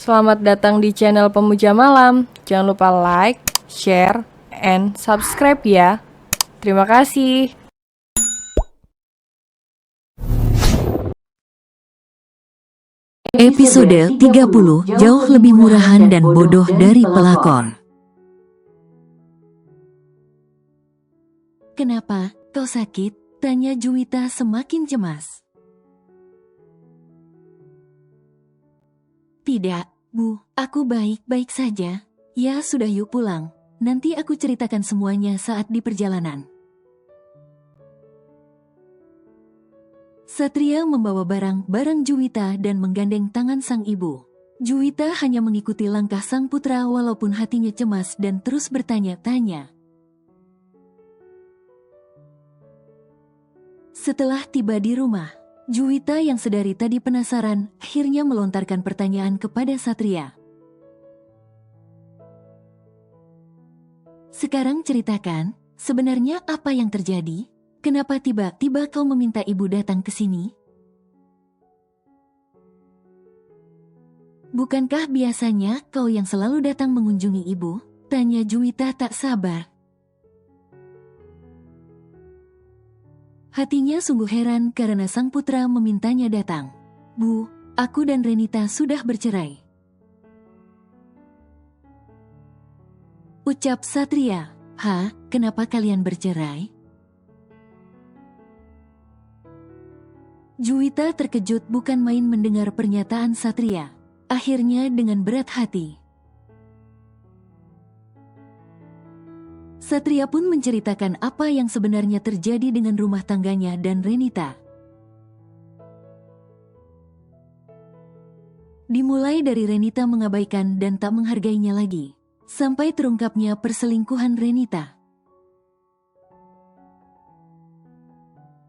Selamat datang di channel Pemuja Malam. Jangan lupa like, share, and subscribe ya. Terima kasih. Episode 30, jauh lebih murahan dan bodoh dari pelakon. Kenapa kau sakit? Tanya Juwita semakin cemas. Tidak, Bu, aku baik-baik saja. Ya sudah, yuk pulang. Nanti aku ceritakan semuanya saat di perjalanan. Satria membawa barang-barang Juwita dan menggandeng tangan sang ibu. Juwita hanya mengikuti langkah sang putra walaupun hatinya cemas dan terus bertanya-tanya. Setelah tiba di rumah, Juwita yang sedari tadi penasaran akhirnya melontarkan pertanyaan kepada Satria. Sekarang ceritakan, sebenarnya apa yang terjadi? Kenapa tiba-tiba kau meminta ibu datang ke sini? Bukankah biasanya kau yang selalu datang mengunjungi ibu? Tanya Juwita tak sabar. Hatinya sungguh heran karena sang putra memintanya datang. Bu, aku dan Renita sudah bercerai. Ucap Satria. Hah, kenapa kalian bercerai? Juwita terkejut bukan main mendengar pernyataan Satria. Akhirnya dengan berat hati, Satria pun menceritakan apa yang sebenarnya terjadi dengan rumah tangganya dan Renita. Dimulai dari Renita mengabaikan dan tak menghargainya lagi, sampai terungkapnya perselingkuhan Renita.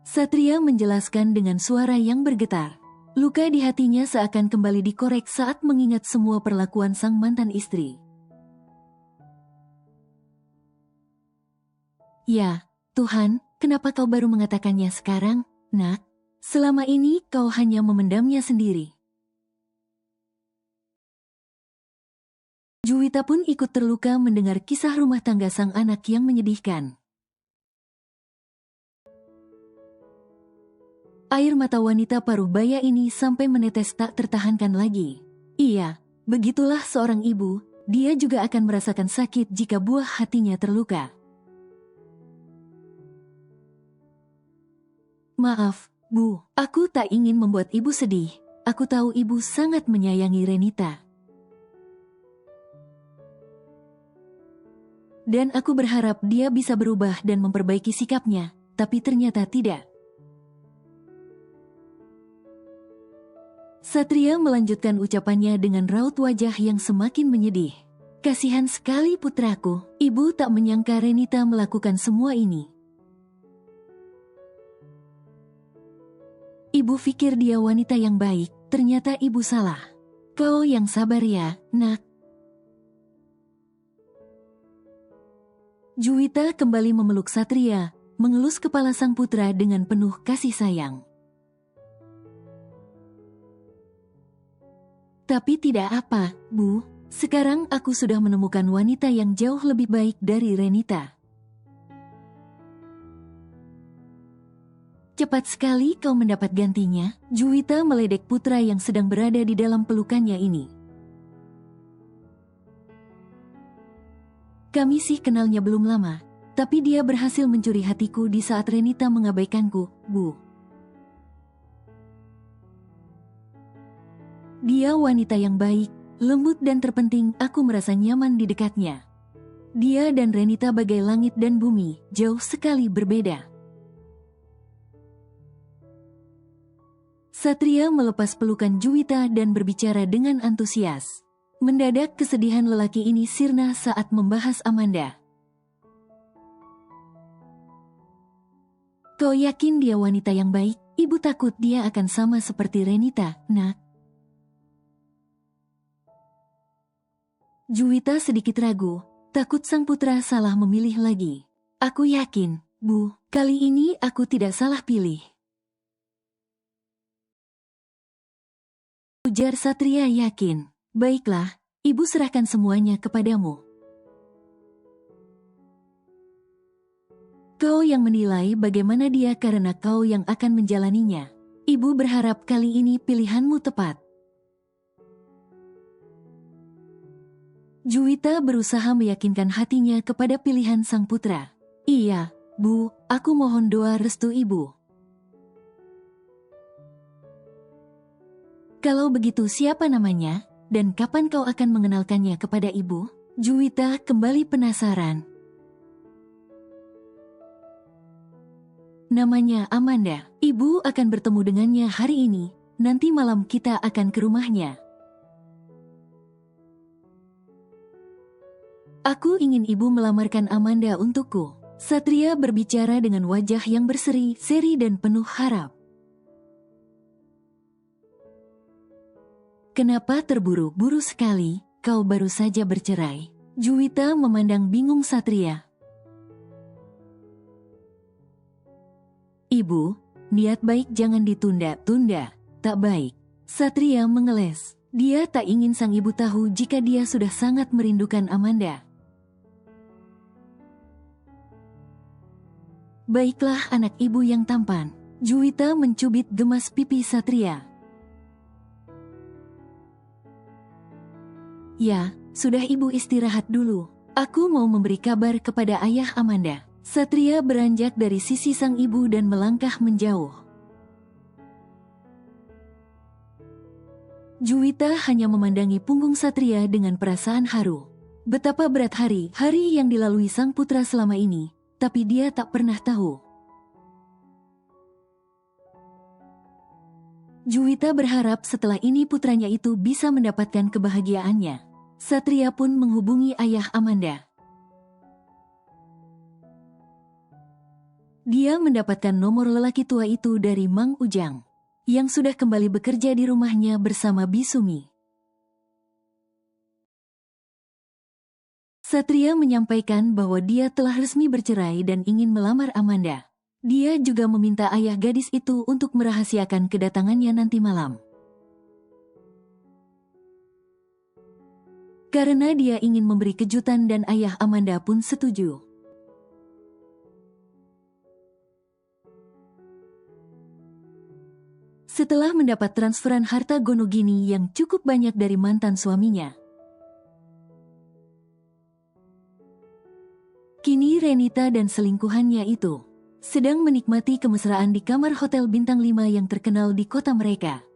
Satria menjelaskan dengan suara yang bergetar. Luka di hatinya seakan kembali dikorek saat mengingat semua perlakuan sang mantan istri. Ya, Tuhan, kenapa kau baru mengatakannya sekarang, Nak? Selama ini kau hanya memendamnya sendiri. Juwita pun ikut terluka mendengar kisah rumah tangga sang anak yang menyedihkan. Air mata wanita paruh baya ini sampai menetes tak tertahankan lagi. Iya, begitulah seorang ibu, dia juga akan merasakan sakit jika buah hatinya terluka. Maaf, Bu, aku tak ingin membuat ibu sedih. Aku tahu ibu sangat menyayangi Renita. Dan aku berharap dia bisa berubah dan memperbaiki sikapnya, tapi ternyata tidak. Satria melanjutkan ucapannya dengan raut wajah yang semakin menyedih. Kasihan sekali putraku, ibu tak menyangka Renita melakukan semua ini. Ibu pikir dia wanita yang baik, ternyata ibu salah. Kau yang sabar ya, Nak. Juwita kembali memeluk Satria, mengelus kepala sang putra dengan penuh kasih sayang. Tapi tidak apa, Bu. Sekarang aku sudah menemukan wanita yang jauh lebih baik dari Renita. Cepat sekali kau mendapat gantinya. Juwita meledek putra yang sedang berada di dalam pelukannya ini. Kami sih kenalnya belum lama, tapi dia berhasil mencuri hatiku di saat Renita mengabaikanku, Bu. Dia wanita yang baik, lembut dan terpenting aku merasa nyaman di dekatnya. Dia dan Renita bagai langit dan bumi, jauh sekali berbeda. Satria melepas pelukan Juwita dan berbicara dengan antusias. Mendadak kesedihan lelaki ini sirna saat membahas Amanda. Kau yakin dia wanita yang baik? Ibu takut dia akan sama seperti Renita, Nak. Juwita sedikit ragu, takut sang putra salah memilih lagi. Aku yakin, Bu, kali ini aku tidak salah pilih. Ujar Satria yakin. Baiklah, ibu serahkan semuanya kepadamu. Kau yang menilai bagaimana dia karena kau yang akan menjalaninya. Ibu berharap kali ini pilihanmu tepat. Juwita berusaha meyakinkan hatinya kepada pilihan sang putra. Iya, Bu, aku mohon doa restu ibu. Kalau begitu siapa namanya, dan kapan kau akan mengenalkannya kepada ibu? Juwita kembali penasaran. Namanya Amanda. Ibu akan bertemu dengannya hari ini. Nanti malam kita akan ke rumahnya. Aku ingin ibu melamarkan Amanda untukku. Satria berbicara dengan wajah yang berseri-seri dan penuh harap. Kenapa terburu-buru sekali? Kau baru saja bercerai. Juwita memandang bingung Satria. Ibu, niat baik jangan ditunda-tunda. Tak baik. Satria mengeles. Dia tak ingin sang ibu tahu jika dia sudah sangat merindukan Amanda. Baiklah anak ibu yang tampan. Juwita mencubit gemas pipi Satria. Ya, sudah ibu istirahat dulu. Aku mau memberi kabar kepada ayah Amanda. Satria beranjak dari sisi sang ibu dan melangkah menjauh. Juwita hanya memandangi punggung Satria dengan perasaan haru. Betapa berat hari-hari yang dilalui sang putra selama ini, tapi dia tak pernah tahu. Juwita berharap setelah ini putranya itu bisa mendapatkan kebahagiaannya. Satria pun menghubungi ayah Amanda. Dia mendapatkan nomor lelaki tua itu dari Mang Ujang, yang sudah kembali bekerja di rumahnya bersama Bisumi. Satria menyampaikan bahwa dia telah resmi bercerai dan ingin melamar Amanda. Dia juga meminta ayah gadis itu untuk merahasiakan kedatangannya nanti malam. Karena dia ingin memberi kejutan dan ayah Amanda pun setuju. Setelah mendapat transferan harta Gonogini yang cukup banyak dari mantan suaminya, kini Renita dan selingkuhannya itu sedang menikmati kemesraan di kamar hotel bintang 5 yang terkenal di kota mereka.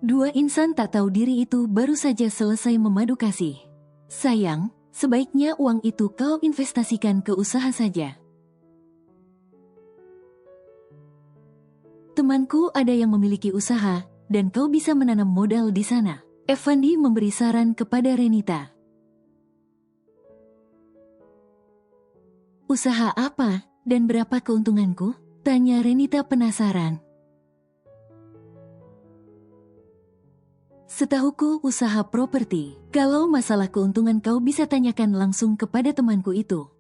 Dua insan tak tahu diri itu baru saja selesai memadu kasih. Sayang, sebaiknya uang itu kau investasikan ke usaha saja. Temanku ada yang memiliki usaha, dan kau bisa menanam modal di sana. Effendi memberi saran kepada Renita. Usaha apa, dan berapa keuntunganku? Tanya Renita penasaran. Setahuku usaha properti. Kalau masalah keuntungan kau bisa tanyakan langsung kepada temanku itu.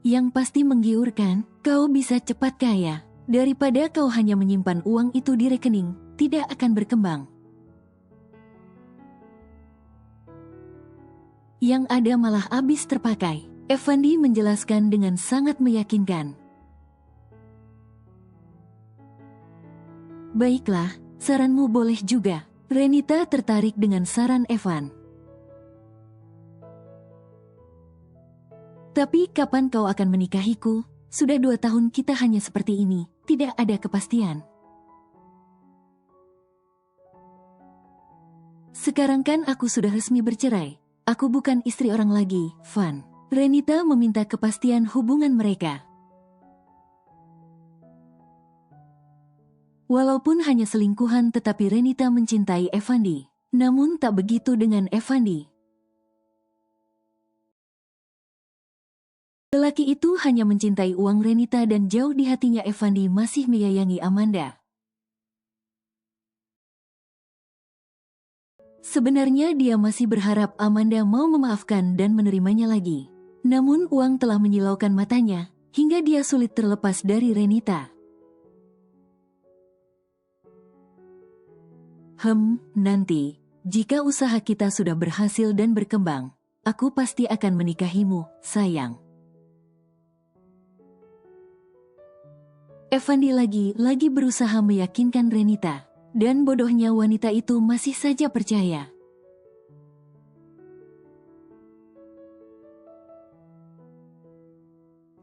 Yang pasti menggiurkan, kau bisa cepat kaya. Daripada kau hanya menyimpan uang itu di rekening, tidak akan berkembang. Yang ada malah habis terpakai. Effendi menjelaskan dengan sangat meyakinkan. Baiklah, saranmu boleh juga. Renita tertarik dengan saran Evan. Tapi kapan kau akan menikahiku? Sudah 2 tahun kita hanya seperti ini, tidak ada kepastian. Sekarang kan aku sudah resmi bercerai. Aku bukan istri orang lagi, Van. Renita meminta kepastian hubungan mereka. Walaupun hanya selingkuhan tetapi Renita mencintai Effendi. Namun tak begitu dengan Effendi. Lelaki itu hanya mencintai uang Renita dan jauh di hatinya Effendi masih menyayangi Amanda. Sebenarnya dia masih berharap Amanda mau memaafkan dan menerimanya lagi. Namun uang telah menyilaukan matanya, hingga dia sulit terlepas dari Renita. Nanti, jika usaha kita sudah berhasil dan berkembang, aku pasti akan menikahimu, sayang. Evandi lagi berusaha meyakinkan Renita, dan bodohnya wanita itu masih saja percaya.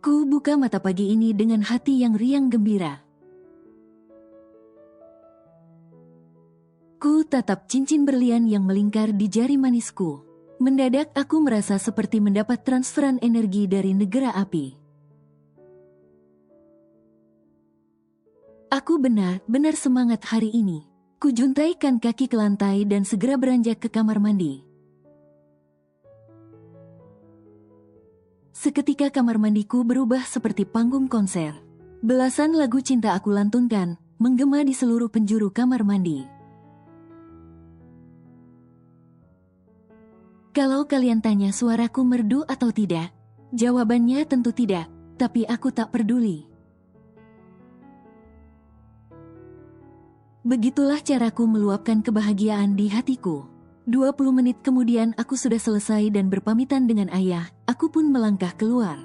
Ku buka mata pagi ini dengan hati yang riang gembira. Ku tatap cincin berlian yang melingkar di jari manisku. Mendadak aku merasa seperti mendapat transferan energi dari negara api. Aku benar-benar semangat hari ini. Ku juntaikan kaki ke lantai dan segera beranjak ke kamar mandi. Seketika kamar mandiku berubah seperti panggung konser. Belasan lagu cinta aku lantunkan, menggema di seluruh penjuru kamar mandi. Kalau kalian tanya suaraku merdu atau tidak, jawabannya tentu tidak, tapi aku tak peduli. Begitulah caraku meluapkan kebahagiaan di hatiku. 20 menit kemudian aku sudah selesai dan berpamitan dengan ayah, aku pun melangkah keluar.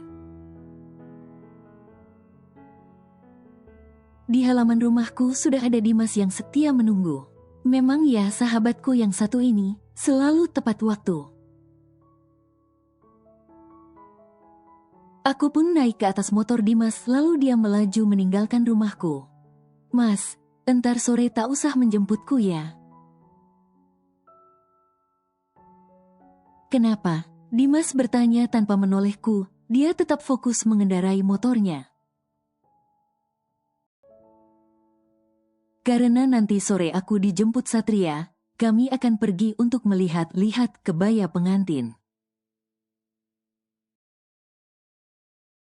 Di halaman rumahku sudah ada Dimas yang setia menunggu. Memang ya, sahabatku yang satu ini selalu tepat waktu. Aku pun naik ke atas motor Dimas lalu dia melaju meninggalkan rumahku. Mas, entar sore tak usah menjemputku ya. Kenapa? Dimas bertanya tanpa menolehku, dia tetap fokus mengendarai motornya. Karena nanti sore aku dijemput Satria, kami akan pergi untuk melihat-lihat kebaya pengantin.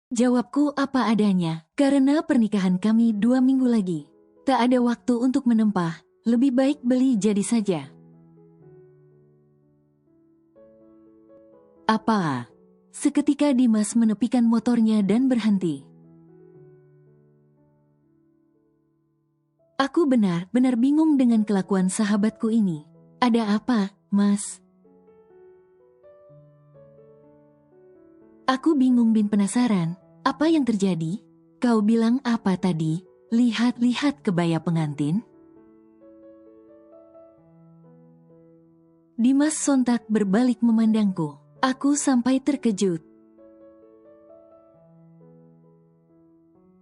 Jawabku apa adanya, karena pernikahan kami 2 minggu lagi. Tak ada waktu untuk menempah, lebih baik beli jadi saja. Apa? Seketika Dimas menepikan motornya dan berhenti. Aku benar-benar bingung dengan kelakuan sahabatku ini. Ada apa, Mas? Aku bingung bin penasaran. Apa yang terjadi? Kau bilang apa tadi? Lihat-lihat kebaya pengantin? Dimas sontak berbalik memandangku. Aku sampai terkejut.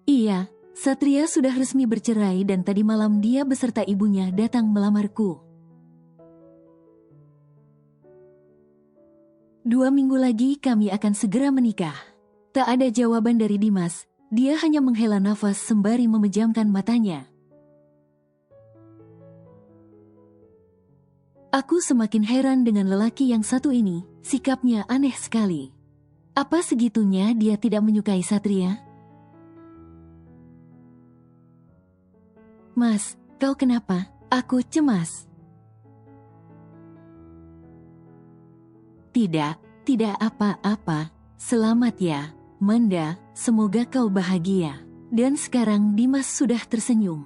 Iya, Satria sudah resmi bercerai dan tadi malam dia beserta ibunya datang melamarku. 2 minggu lagi kami akan segera menikah. Tak ada jawaban dari Dimas, dia hanya menghela nafas sembari memejamkan matanya. Aku semakin heran dengan lelaki yang satu ini, sikapnya aneh sekali. Apa segitunya dia tidak menyukai Satria? Mas, kau kenapa? Aku cemas. Tidak apa-apa. Selamat ya, Manda, semoga kau bahagia. Dan sekarang Dimas sudah tersenyum.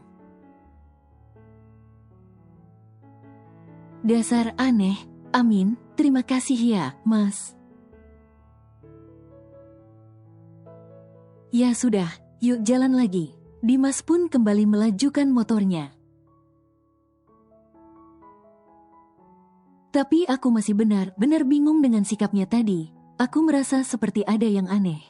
Dasar aneh, amin, terima kasih ya, Mas. Ya sudah, yuk jalan lagi. Dimas pun kembali melajukan motornya. Tapi aku masih benar-benar bingung dengan sikapnya tadi. Aku merasa seperti ada yang aneh.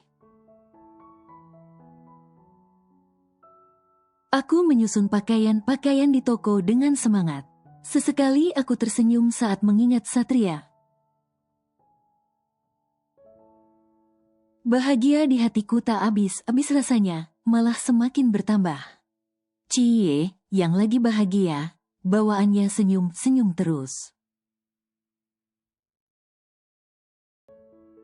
Aku menyusun pakaian-pakaian di toko dengan semangat. Sesekali aku tersenyum saat mengingat Satria. Bahagia di hatiku tak habis rasanya, malah semakin bertambah. Cie, yang lagi bahagia, bawaannya senyum-senyum terus.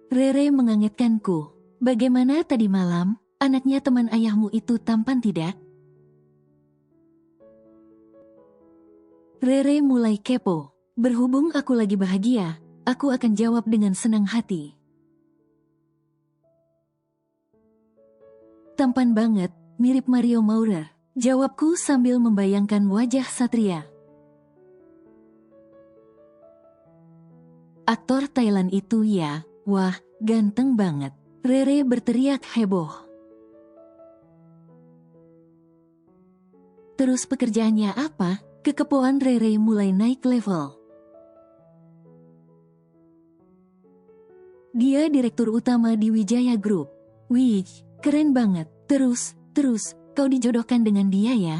Rere mengangetkanku. Bagaimana tadi malam, anaknya teman ayahmu itu tampan tidak? Rere mulai kepo. Berhubung aku lagi bahagia, aku akan jawab dengan senang hati. Tampan banget, mirip Mario Maurer. Jawabku sambil membayangkan wajah Satria. aktor Thailand itu ya, wah, ganteng banget. Rere berteriak heboh. Terus pekerjaannya apa? Kekepoan Rere mulai naik level. Dia direktur utama di Wijaya Group. Wih, keren banget. Terus, kau dijodohkan dengan dia ya?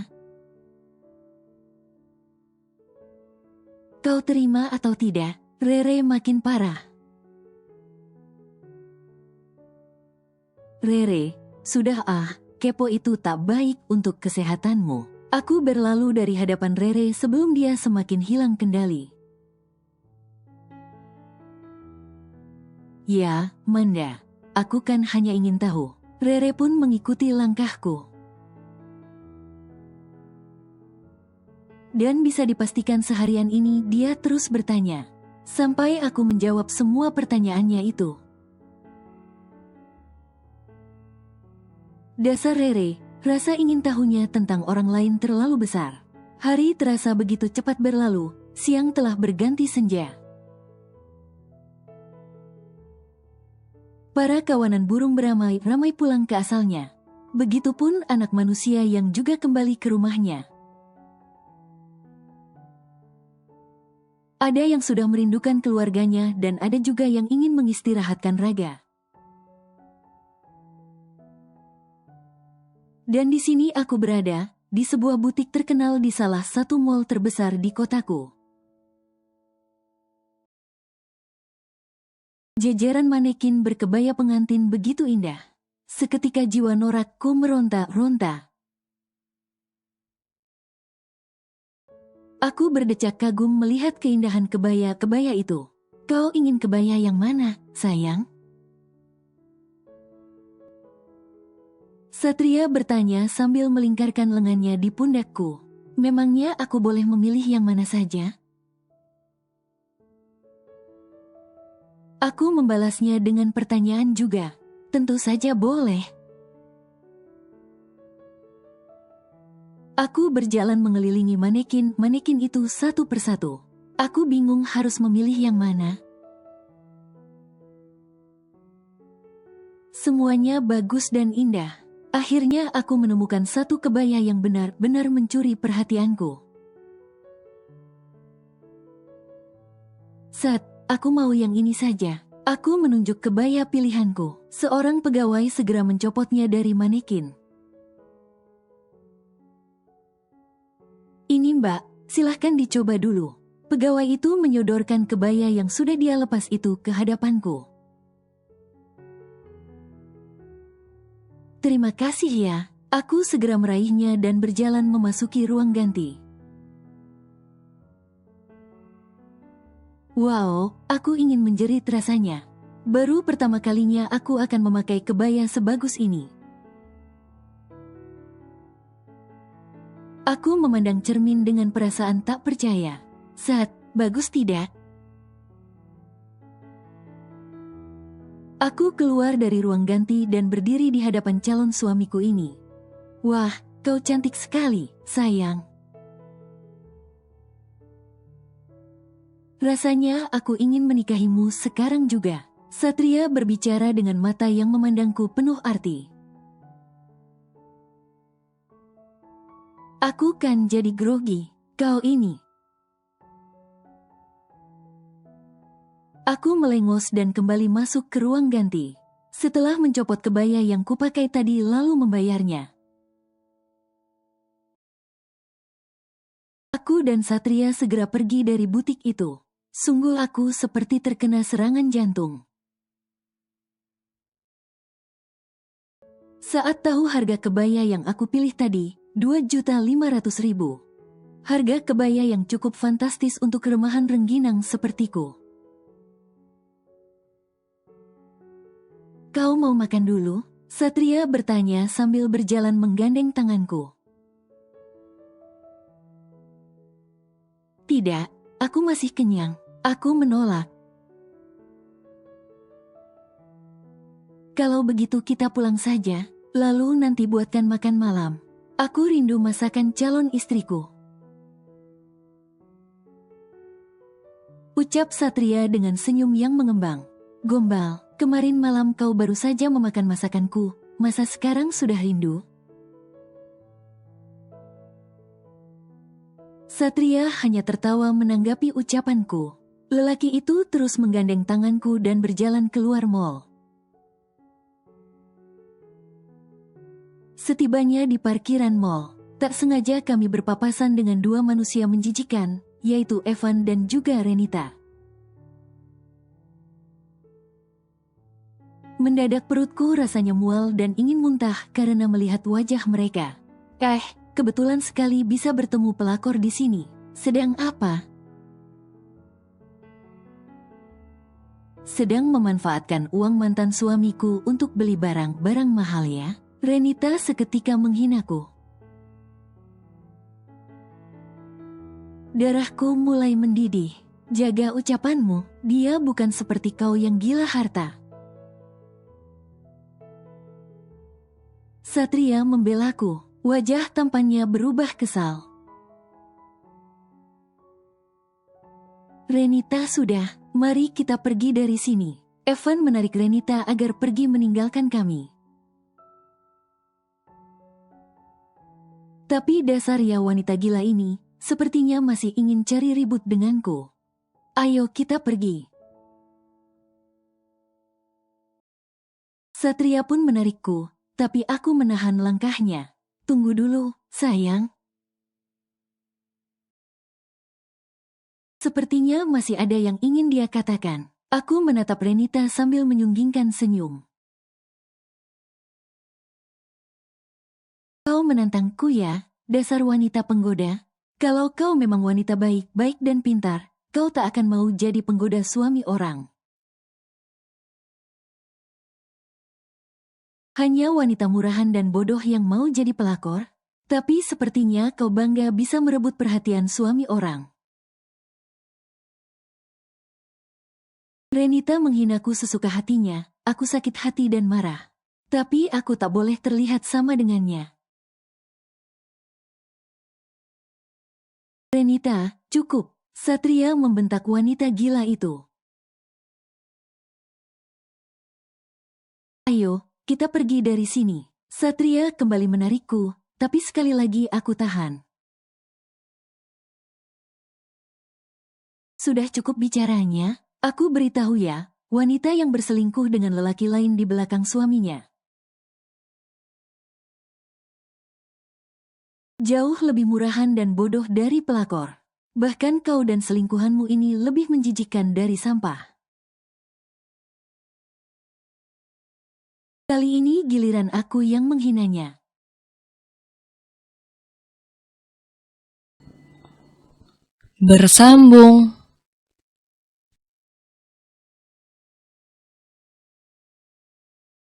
Kau terima atau tidak? Rere makin parah. Rere, sudah kepo itu tak baik untuk kesehatanmu. Aku berlalu dari hadapan Rere sebelum dia semakin hilang kendali. Ya, Manda, aku kan hanya ingin tahu. Rere pun mengikuti langkahku. Dan bisa dipastikan seharian ini dia terus bertanya. Sampai aku menjawab semua pertanyaannya itu. Dasar Rere, rasa ingin tahunya tentang orang lain terlalu besar. Hari terasa begitu cepat berlalu, siang telah berganti senja. Para kawanan burung beramai-ramai pulang ke asalnya. Begitupun anak manusia yang juga kembali ke rumahnya. Ada yang sudah merindukan keluarganya dan ada juga yang ingin mengistirahatkan raga. Dan di sini aku berada, di sebuah butik terkenal di salah satu mall terbesar di kotaku. Jajaran manekin berkebaya pengantin begitu indah. Seketika jiwa norakku meronta-ronta. Aku berdecak kagum melihat keindahan kebaya-kebaya itu. Kau ingin kebaya yang mana, sayang? Satria bertanya sambil melingkarkan lengannya di pundakku. Memangnya aku boleh memilih yang mana saja? Aku membalasnya dengan pertanyaan juga. Tentu saja boleh. Aku berjalan mengelilingi manekin itu satu persatu. Aku bingung harus memilih yang mana. Semuanya bagus dan indah. Akhirnya aku menemukan satu kebaya yang benar-benar mencuri perhatianku. Sat, aku mau yang ini saja. Aku menunjuk kebaya pilihanku. Seorang pegawai segera mencopotnya dari manekin. Ini Mbak, silahkan dicoba dulu. Pegawai itu menyodorkan kebaya yang sudah dia lepas itu ke hadapanku. Terima kasih ya. Aku segera meraihnya dan berjalan memasuki ruang ganti. Wow, aku ingin menjerit rasanya. Baru pertama kalinya aku akan memakai kebaya sebagus ini. Aku memandang cermin dengan perasaan tak percaya. Sat, bagus tidak? Aku keluar dari ruang ganti dan berdiri di hadapan calon suamiku ini. Wah, kau cantik sekali, sayang. Rasanya aku ingin menikahimu sekarang juga. Satria berbicara dengan mata yang memandangku penuh arti. Aku kan jadi grogi, kau ini. Aku melengos dan kembali masuk ke ruang ganti. Setelah mencopot kebaya yang kupakai tadi lalu membayarnya. Aku dan Satria segera pergi dari butik itu. Sungguh aku seperti terkena serangan jantung. Saat tahu harga kebaya yang aku pilih tadi, 2.500.000. Harga kebaya yang cukup fantastis untuk remahan rengginang sepertiku. Kau mau makan dulu? Satria bertanya sambil berjalan menggandeng tanganku. Tidak, aku masih kenyang. Aku menolak. Kalau begitu kita pulang saja, lalu nanti buatkan makan malam. Aku rindu masakan calon istriku. Ucap Satria dengan senyum yang mengembang. Gombal, kemarin malam kau baru saja memakan masakanku, masa sekarang sudah rindu? Satria hanya tertawa menanggapi ucapanku. Lelaki itu terus menggandeng tanganku dan berjalan keluar mall. Setibanya di parkiran mall, tak sengaja kami berpapasan dengan dua manusia menjijikan, yaitu Evan dan juga Renita. Mendadak perutku rasanya mual dan ingin muntah karena melihat wajah mereka. Kebetulan sekali bisa bertemu pelakor di sini. Sedang apa? Sedang memanfaatkan uang mantan suamiku untuk beli barang-barang mahal ya? Renita seketika menghinaku. Darahku mulai mendidih. Jaga ucapanmu, dia bukan seperti kau yang gila harta. Satria membelaku. Wajah tampannya berubah kesal. Renita sudah, mari kita pergi dari sini. Evan menarik Renita agar pergi meninggalkan kami. Tapi dasar ya wanita gila ini, sepertinya masih ingin cari ribut denganku. Ayo kita pergi. Satria pun menarikku, tapi aku menahan langkahnya. Tunggu dulu, sayang. Sepertinya masih ada yang ingin dia katakan. Aku menatap Renita sambil menyunggingkan senyum. Kau menantangku ya, dasar wanita penggoda. Kalau kau memang wanita baik dan pintar, kau tak akan mau jadi penggoda suami orang. Hanya wanita murahan dan bodoh yang mau jadi pelakor, tapi sepertinya kau bangga bisa merebut perhatian suami orang. Renita menghinaku sesuka hatinya, aku sakit hati dan marah. Tapi aku tak boleh terlihat sama dengannya. Renita, cukup, Satria membentak wanita gila itu. Ayo, kita pergi dari sini. Satria kembali menarikku, tapi sekali lagi aku tahan. Sudah cukup bicaranya, aku beritahu ya, wanita yang berselingkuh dengan lelaki lain di belakang suaminya. Jauh lebih murahan dan bodoh dari pelakor. Bahkan kau dan selingkuhanmu ini lebih menjijikkan dari sampah. Kali ini giliran aku yang menghinanya. Bersambung.